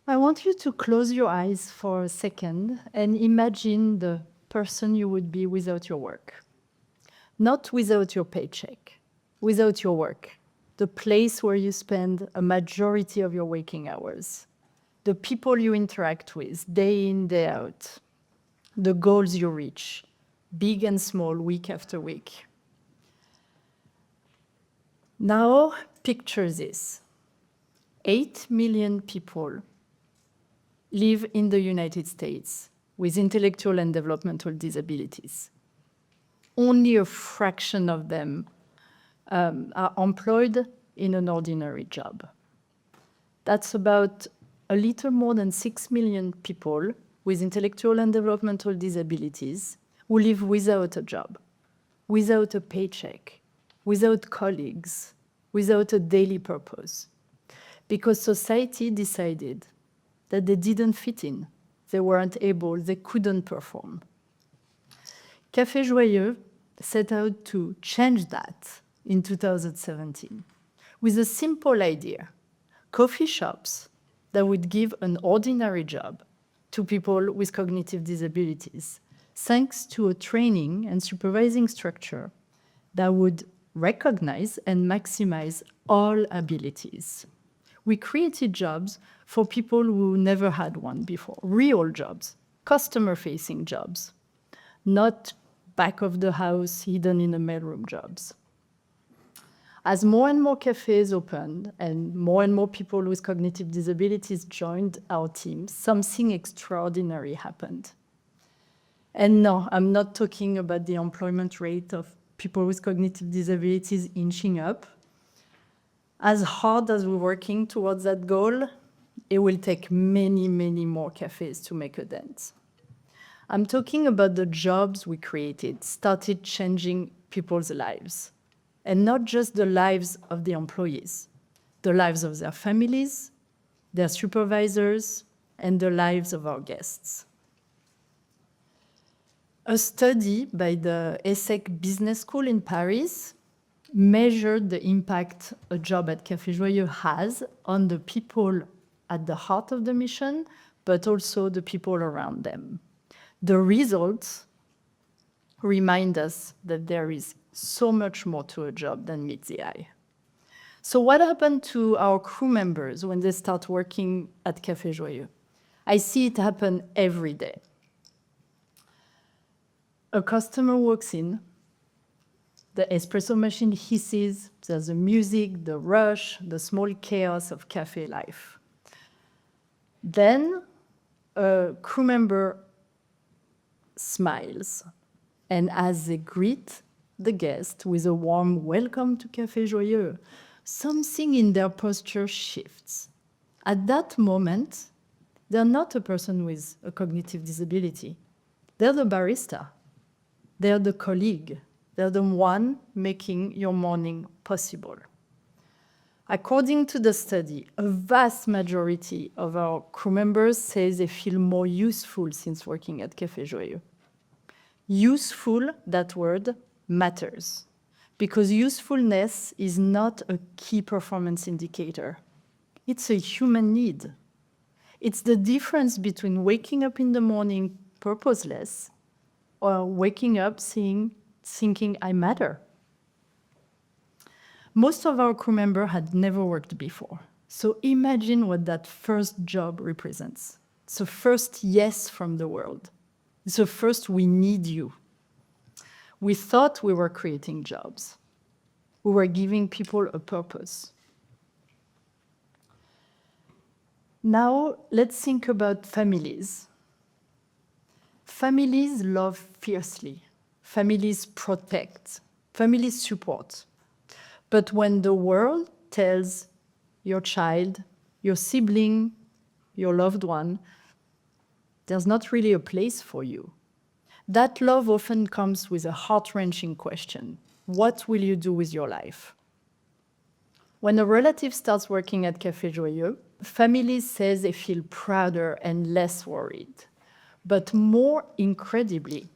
I want you to close your eyes for a second and imagine the person you would be without your work. Not without your paycheck, without your work, the place where you spend a majority of your waking hours, the people you interact with day in, day out, the goals you reach, big and small, week after week. Now, picture this. 8 million people live in the United States with intellectual and developmental disabilities. Only a fraction of them are employed in an ordinary job. That's about a little more than 6 million people with intellectual and developmental disabilities who live without a job, without a paycheck, without colleagues, without a daily purpose, because society decided that they didn't fit in, they weren't able, they couldn't perform. Café Joyeux set out to change that in 2017 with a simple idea: coffee shops that would give an ordinary job to people with cognitive disabilities, thanks to a training and supervising structure that would recognize and maximize all abilities. We created jobs for people who never had one before, real jobs, customer-facing jobs, not back of the house, hidden in a mailroom jobs. As more and more cafes opened and more people with cognitive disabilities joined our team, something extraordinary happened. And no, I'm not talking about the employment rate of people with cognitive disabilities inching up. As hard as we're working towards that goal, it will take many more cafes to make a dent. I'm talking about the jobs we created, started changing people's lives. And not just the lives of the employees, the lives of their families, their supervisors, and the lives of our guests. A study by the ESSEC Business School in Paris measured the impact a job at Café Joyeux has on the people at the heart of the mission, but also the people around them. The results remind us that there is so much more to a job than meets the eye. So what happened to our crew members when they start working at Café Joyeux? I see it happen every day. A customer walks in, the espresso machine hisses, there's the music, the rush, the small chaos of cafe life. Then a crew member smiles, and as they greet the guest with a warm welcome to Café Joyeux, something in their posture shifts. At that moment, they're not a person with a cognitive disability. They're the barista. They're the colleague. They're the one making your morning possible. According to the study, a vast majority of our crew members say they feel more useful since working at Café Joyeux. Useful, that word, matters, because usefulness is not a key performance indicator. It's a human need. It's the difference between waking up in the morning purposeless or waking up thinking I matter. Most of our crew members had never worked before. So imagine what that first job represents. It's the first yes from the world. It's the first we need you. We thought we were creating jobs. We were giving people a purpose. Now, let's think about families. Families love fiercely. Families protect. Families support. But when the world tells your child, your sibling, your loved one, there's not really a place for you, that love often comes with a heart-wrenching question: what will you do with your life? When a relative starts working at Café Joyeux, families say they feel prouder and less worried. But more incredibly,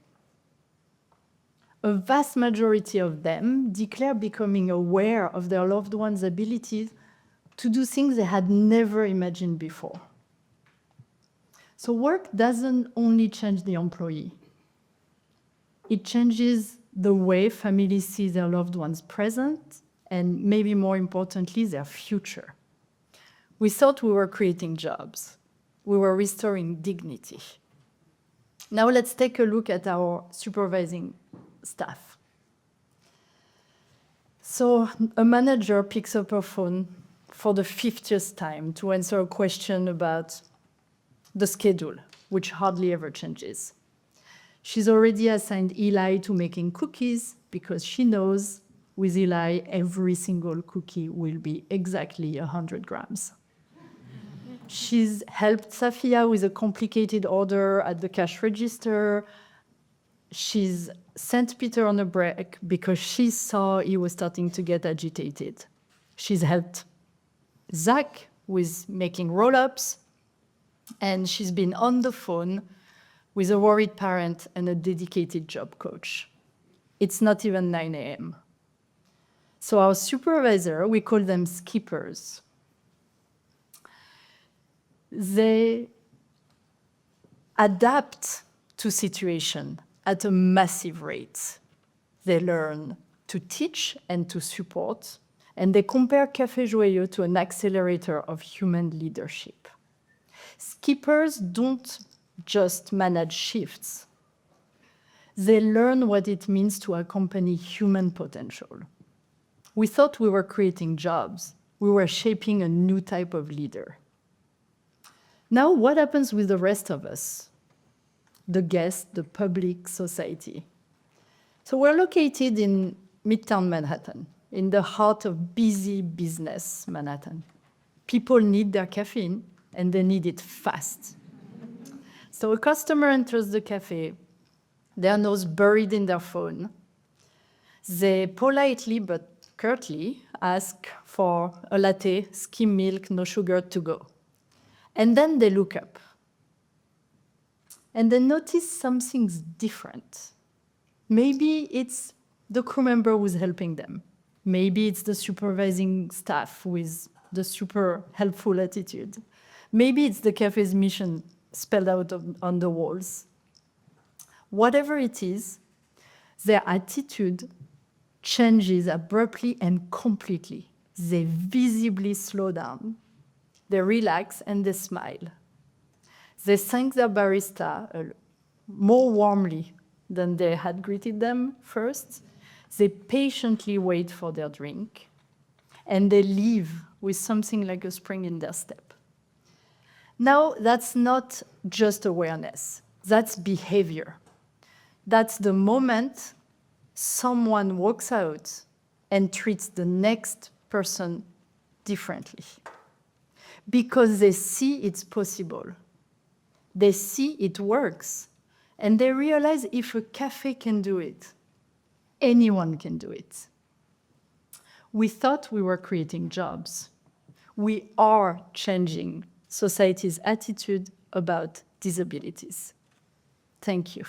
a vast majority of them declare becoming aware of their loved one's abilities to do things they had never imagined before. So work doesn't only change the employee. It changes the way families see their loved ones present, and maybe more importantly, their future. We thought we were creating jobs. We were restoring dignity. Now let's take a look at our supervising staff. So a manager picks up her phone for the 50th time to answer a question about the schedule, which hardly ever changes. She's already assigned Eli to making cookies because she knows with Eli, every single cookie will be exactly 100 grams. She's helped Safia with a complicated order at the cash register. She's sent Peter on a break because she saw he was starting to get agitated. She's helped Zach with making roll-ups, and she's been on the phone with a worried parent and a dedicated job coach. It's not even 9 a.m. So our supervisor, we call them skippers. They adapt to situation at a massive rate. They learn to teach and to support, and they compare Café Joyeux to an accelerator of human leadership. Skippers don't just manage shifts. They learn what it means to accompany human potential. We thought we were creating jobs. We were shaping a new type of leader. Now, what happens with the rest of us? The guests, the public, society. So we're located in Midtown Manhattan, in the heart of busy business Manhattan. People need their caffeine, and they need it fast. So a customer enters the cafe, their nose buried in their phone. They politely but curtly ask for a latte, skim milk, no sugar, to go. And then they look up. And they notice something's different. Maybe it's the crew member who's helping them. Maybe it's the supervising staff with the super helpful attitude. Maybe it's the cafe's mission spelled out on the walls. Whatever it is, their attitude changes abruptly and completely. They visibly slow down. They relax and they smile. They thank their barista more warmly than they had greeted them first. They patiently wait for their drink, and they leave with something like a spring in their step. Now, that's not just awareness. That's behavior. That's the moment someone walks out and treats the next person differently. Because they see it's possible. They see it works. And they realize if a cafe can do it, anyone can do it. We thought we were creating jobs. We are changing society's attitude about disabilities. Thank you.